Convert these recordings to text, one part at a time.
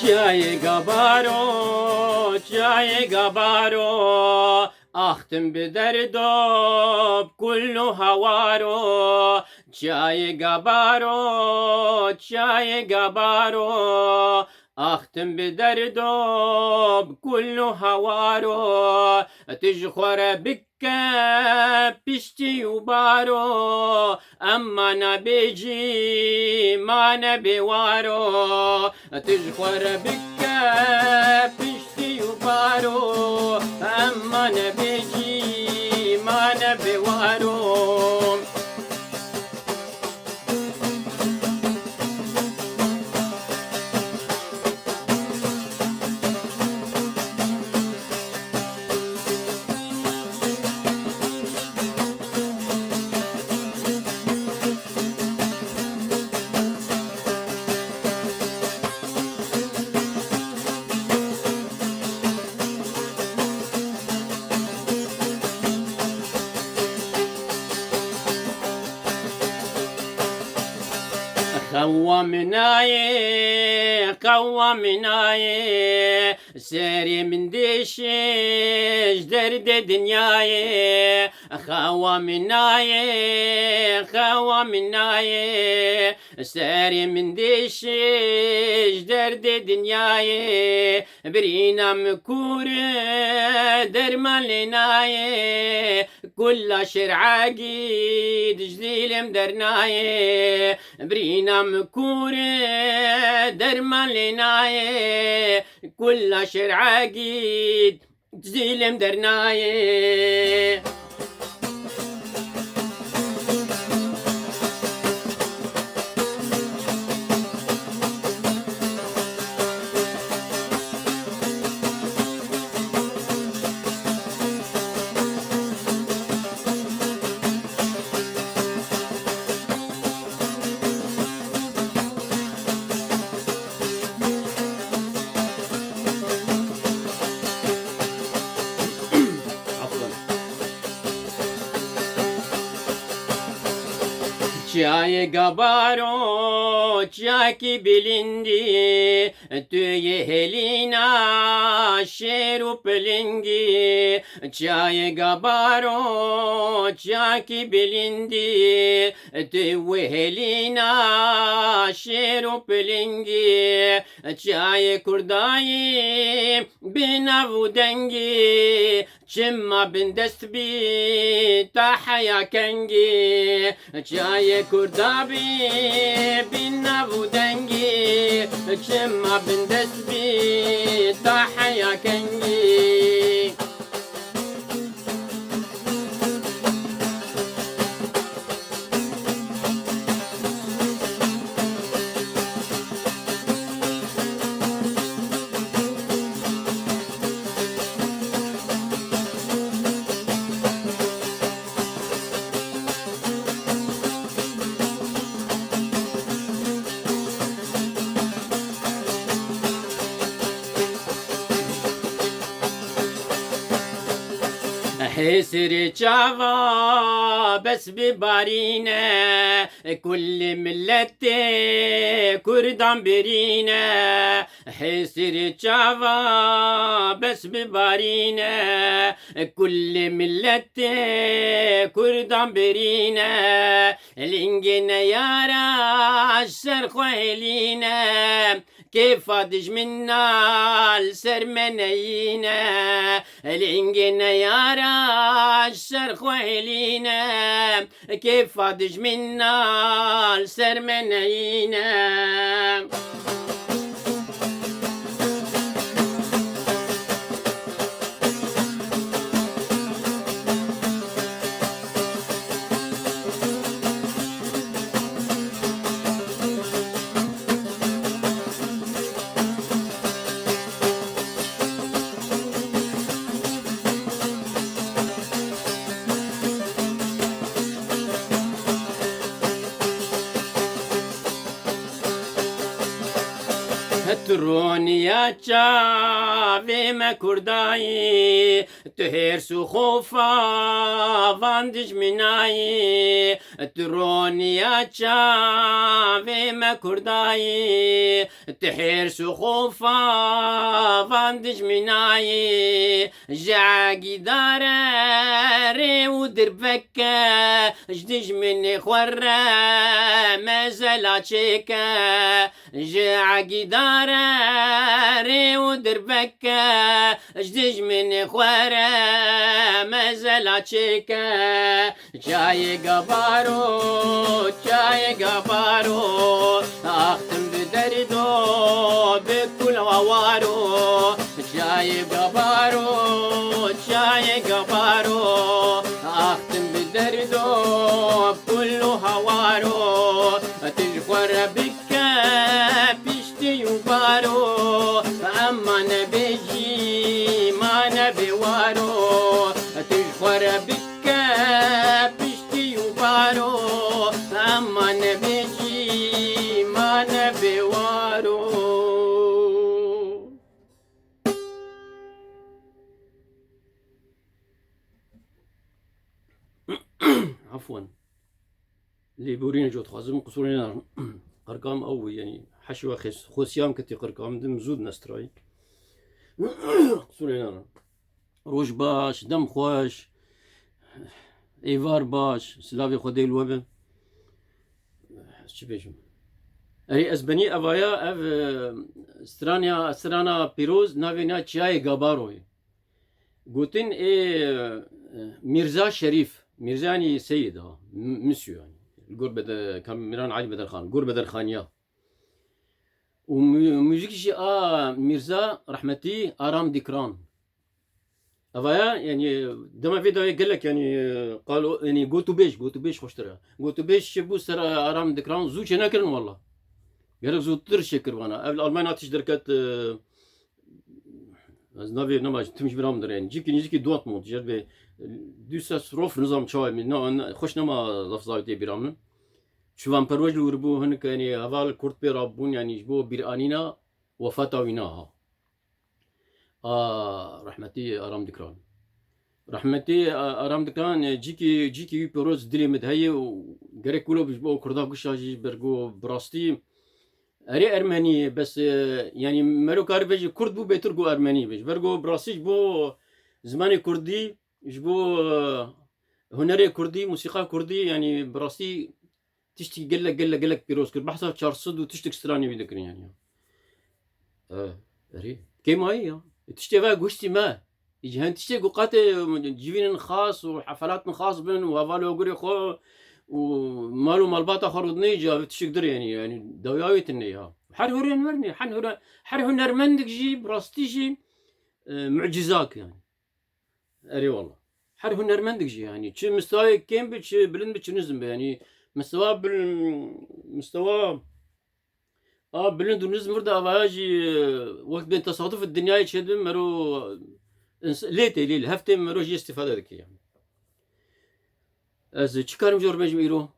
Çayı gabaro, çayı gabaro, ahtım bederdop, kullu havaro. Çayı gabaro, çayı gabaro, ahtım bederdop, kullu havaro. تجخر بك بشتي وبارو أما نبيجي ما نبي وارو تجخر بك بشتي وبارو أما نبيجي ما نبي وارو قومناي ساري من دشش درد دنياي قومناي ساري من دشش درد دنياي برينا مكور درمالناي كل شرعاقي دجليل مدرناي برينا مكوري درمان لناي كل شرعاقي دجليل مدرناي Çay gabaro, çaki bilindi, tüye helina, şeru pelingi. Çay gabaro, çaki bilindi, tüye helina, şeru pelingi. Çay kurdayı, binavu dengi, çimma bin destbi, tahaya kengi. Çay kurdabı binavu dengi çemma bin desbi tahya kengi حسر جافا بس ببارينا كل ملتي كردان برينا حسر جافا بس ببارينا كل ملتي كردان برينا لنجينا يارا الشرق وهلينا كيف ادج منا السرمنينا لنجينا يارا الشرق وهلينا كيف ادج منا السرمنينا تروني يا شافي ما كرداي تهرس خوفا واندج مناي ترونيا تشافي ما كرداي تهرس خوفا واندج مناي جاقي داري ودربك جدج من خورة ما زلاتشيك جاقي داري ودربك جدج من خورة ما زلاتشيك جاي قبارو أختم بدردو بكل ووارو جاي قبارو أختم بدردو بكل هوارو تجخور بك بيشتي يبارو أما نبيجي ما نبي وارو تجخور بك بيشتي يبارو أما نبيجي ما نبي وارو. عفوا اللي بورينا جو تخازم قصورنا قرقام أو يعني حشوة خوسيام كتي قرقام دم زود نستراي قصورنا روش باش دم خوش ايفار باش سلافي خدي الوبن شو بيجم اري اسباني افايا اف سترانا بيروز نافينا تشاي غاباروي قوتين ميرزا شريف ميرزا يعني سيد مسيو يعني القربة كاميران علي بدر خان قربة بدر خانيا وموزيكي ميرزا رحمتي ارام ديكران افايا يعني دما فيديو قال لك يعني قالوا يعني قوتو بيش خوش ترى قوتو بيش شبو سر ارام ديكران زوج ناكرن والله قال لك زوج ترشكر وانا الالمان اتش دركات از نافي نماش تمش برام در يعني جيكي دوات جربي دوساس روف نظام شوي من خوش نما لفظاوتي برامن شوفان بروج وربو هنك يعني هفال كورت بيرابون يعني جبو بيرانينا وفاتاويناها رحمتي ارام دكران رحمتي ارام دكران جيكي بروز دلي مدهي وقري كله بجبو كردا قشاجي برقو براستي اري ارمني بس يعني مرو كار بيجي كرد بو بيترقو ارمني بيج برقو براستي جبو زماني كردي جبو هنري كردي موسيقى كردي يعني براستي تشتي قال لك بيروز كر بحثها شارصد وتشتك ستراني بيدكرين يعني اري كيما هي تشتي بقى قشتي ما يجي هن تشتي قوقات جيفين خاص وحفلات خاص بن وافالو قري خو ومالو مالباتا خرودني جا تشتي قدر يعني دوياويت النيها حر هورين مرني حر هنر مندك جي براستي جي معجزاك يعني اري والله حر هنر مندك جي يعني تشي مستوى كامبريدج بلند بتش نزم يعني مستوى بلند ونزم مردا افاجي وقت بين تصادف الدنيا يشدم مرو ليل هفتي مرو جي استفادة ذكي يعني از تشكارم جور بيجم ايرو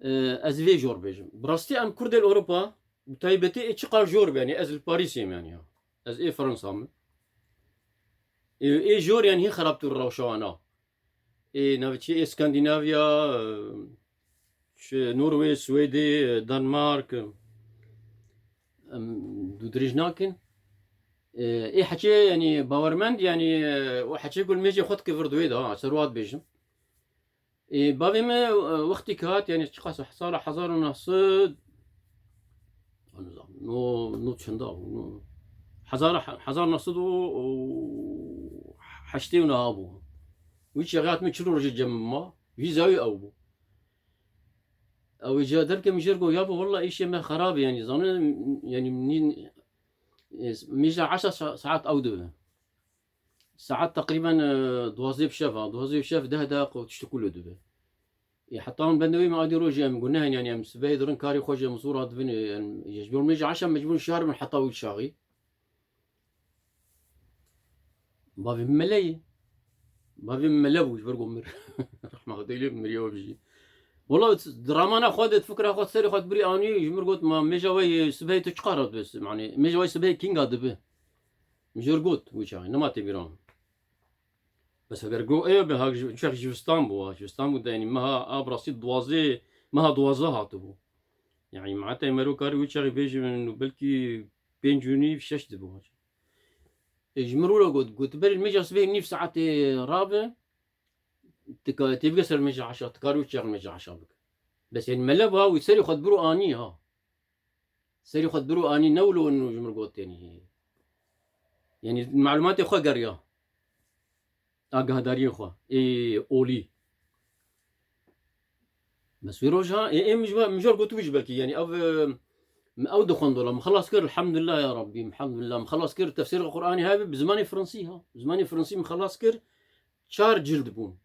از في جور بيجم براستي ام كرد اوروبا وتايبتي تشقار جور يعني از الباريسيم يعني از اي فرنسا اي جور يعني هي خربت الروشوانا اي نافيتشي اسكندنافيا نرويج سويدي دنمارك دو دريجناكن اي حكي يعني باورمند يعني وحكي يقول ميجي خد كفر دويدا سروات بيجم اي بابي ما وقتي كات يعني تشخاص حصار نصد نو تشندا حزار نصد و حشتي ونابو ويش غات متشرو رجل جمما في زاوية أوبو أو إجا درك مجرقو يابو والله إيش ما خراب يعني ظن يعني منين ميجا 10 ساعات أو دو ساعات تقريبا دوازيب شاف ده داق وتشتكوا له دبه حطاهم بندوي ما قادروا يجي قلنا يعني ام سباي درن كاري خوجه مصوره دبن يجبر ميجا 10 مجبور شهر من حطاوي شاغي بابي ملوش برقو مر رحمه الله مريو بيجي والله درامانا خدت فكره خد سري خد بري اني يجمر قلت ما ميجا وي سباي تشقرط بس يعني ميجا وي سباي كينغ دبه مجر قلت ويش نما تبيران بس اگر گو ای به هاگ شخ جوستان بو يعني ما براسي دوازي ما دوازه هاتو بو يعني معناتها مرو كاري وشغي بيجي من بلكي بين جوني في شش دبو اجمروا له قلت بل المجلس به نيف ساعات رابع تبقى سر مجا 10 تكارو تشغل مجا 10 بك بس يعني ملبها ويصير ياخذ برو اني ها يصير ياخذ برو اني نولو انه جمر قوت يعني المعلومات اخو قريه اقهداري اخو اي اولي بس في روجها اي مجور قلت وش بلكي يعني او دخون دولا مخلص كر الحمد لله يا ربي الحمد لله مخلص كر تفسير القراني هاي بزماني فرنسي ها بزماني فرنسي مخلص كر شهر جلد بون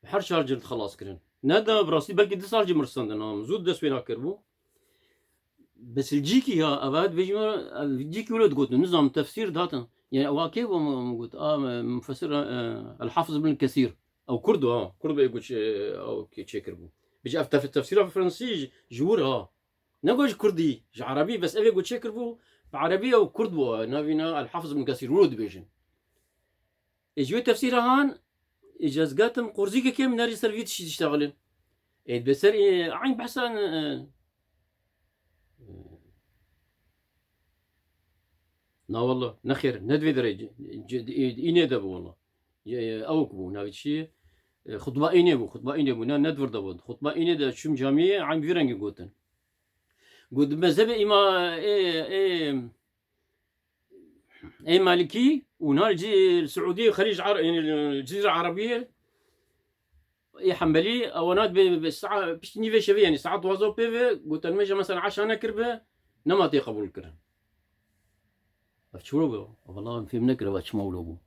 بحر شهر جلد خلاص كرن نادا براسي بلكي 2 سال جمرستان انا زود دس وين كربو بس الجيكي ها اباد بيجمر الجيكي ولد قلت نظام تفسير داتا يعني واكي قلت مفسر الحافظ ابن كثير او كردو كردو يقول او كي تشكربو بيجي في التفسير الفرنسي جور نقولش كردي عربي بس ابي قلت شكربو بعربيه وكردو نافينا الحافظ ابن كثير ولد بيجن اجوا تفسيرها هان اجاز قاتم قرزيكا كيم ناري سيرفيت تشتغلن بسر عين بحسن لا والله نخير ندفي درج إني دبو والله أوكبو نافي شيء خطبة إني بو ندفر دبو خطبة إني دا شم جامعة عين بيرنجي قوتن قد مذهب إما إيه مالكي ونال جي السعودية خليج يعني الجزيرة العربية إيه حنبلي أونات بالساعة بيش نيفي شبيه يعني ساعات وازو بيفي قلت المجا مثلا عشان كربه نما تقبل كره أفتشولو والله في منكره باتش مولو